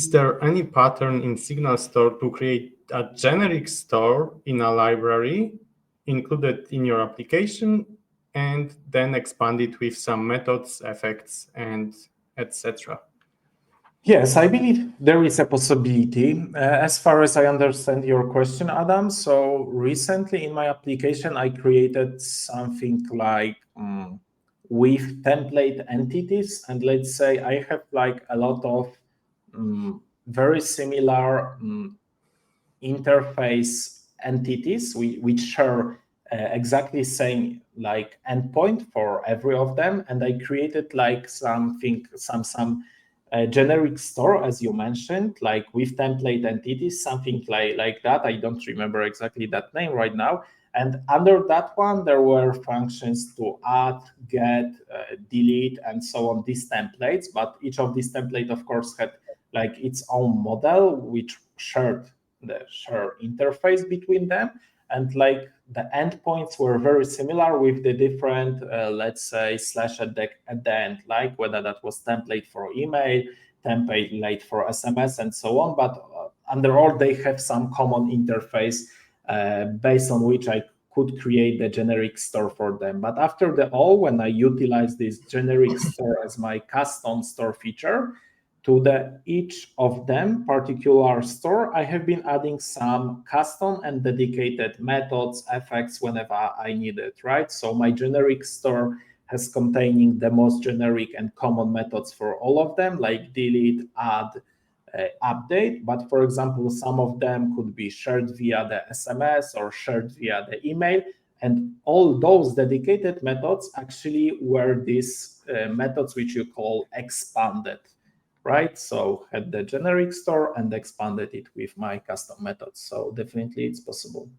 is there any pattern in Signal Store to create a generic store in a library included in your application and then expand it with some methods, effects, and etc.? Yes, I believe there is a possibility. As far as I understand your question, Adam, so recently in my application, I created something like with template entities. And let's say I have like a lot of very similar interface entities which share exactly same like endpoint for every of them. And I created like some generic store, as you mentioned, like with template entities, something like that. I don't remember exactly that name right now. And under that one, there were functions to add, get, delete, and so on, these templates. But each of these templates, of course, had like its own model, which shared the interface between them. And like the endpoints were very similar with the different, let's say, slash at the end, like whether that was template for email, template for SMS, and so on. But under all, they have some common interface based on which I could create the generic store for them. But after the all, when I utilize this generic store as my custom store feature, to each of them particular store, I have been adding some custom and dedicated methods, effects whenever I need it, right? So my generic store has containing the most generic and common methods for all of them, like delete, add, update. But for example, some of them could be shared via the SMS or shared via the email. And all those dedicated methods actually were these methods which you call expanded, right? So had the generic store and expanded it with my custom methods. So definitely it's possible.